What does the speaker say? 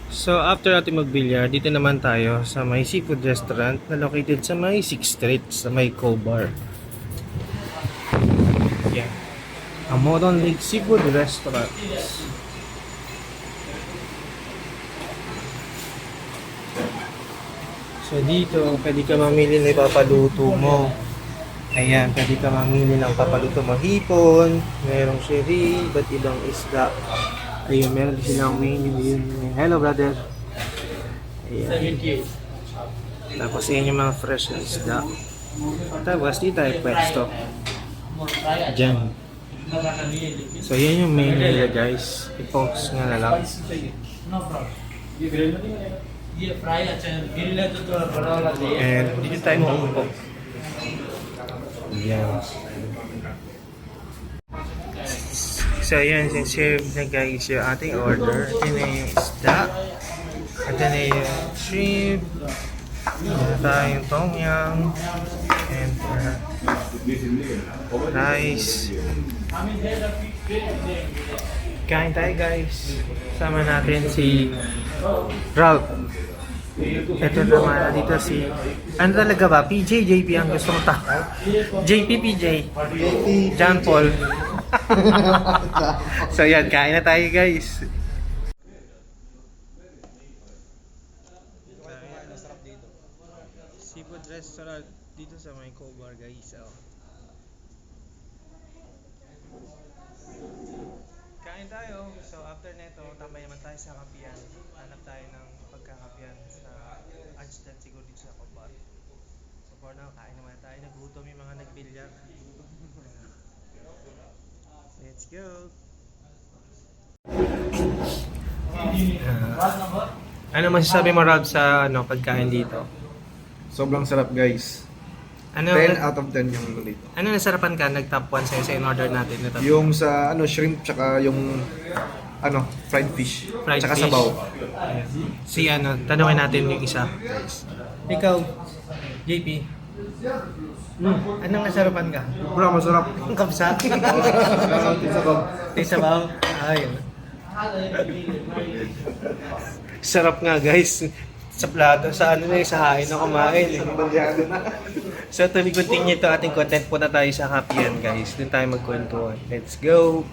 So after natin magbilyar, dito naman tayo sa may seafood restaurant na located sa may 6th Street, sa may Co-Bar. Yeah. Amoron Lake Seafood Restaurant. So dito, pwede ka mamili ng ipapaluto mo. Ayan, pwede ka mamili ng papaluto mo. Hipon, merong sherry, iba't ibang isda. Ayun, meron din silang menu yun. Hello brother. Ayan. Tapos yun yung mga fresh na isda. Tapos dito tayo pwesto. Diyan. So yun yung menu nila guys. I-post nga na lang. And dito tayo maupo. Ayan. So yan, sinserve na guys yung ating order. Ito na yung isda. Ito na yung shrimp. Ito tayong tom yum. And rice. Kain tayo guys. Sama natin si Ralph. Ito naman, dito si... Ano talaga ba? PJ, JP ang gusto kong tao. JP, PJ. John Paul. So yan, kain na tayo guys. Seafood restaurant dito sa may Co-Bar guys. Kain tayo. So after neto, tambay naman tayo sa kapihan. Hanap tayo ng pagkakapihan sa Adjtant siguro dito sa Co-Bar. So for now, kain naman tayo. Nagutom yung mga nagbilyar. Let's go! Ano masasabi mo Rob sa pagkain dito? Sobrang sarap guys. Ano 10 out of 10 yung dito. Ano nasarapan ka? Nag-top 1 sa'yo sa in-order natin na top Yung sa shrimp tsaka yung fried fish. Fried tsaka fish. sabaw. Si tanungin natin yung isa. Ikaw, JP. Anong nasarapan ka? Bro, masarap. Ang kapsa? Sabaw. Sabaw? Ayun. Sarap nga guys. Sa plato, sa sa hain na kumain. So to continue to ating content, punta tayo sa Kapihan guys. Doon tayo magkwentuhan. Let's go!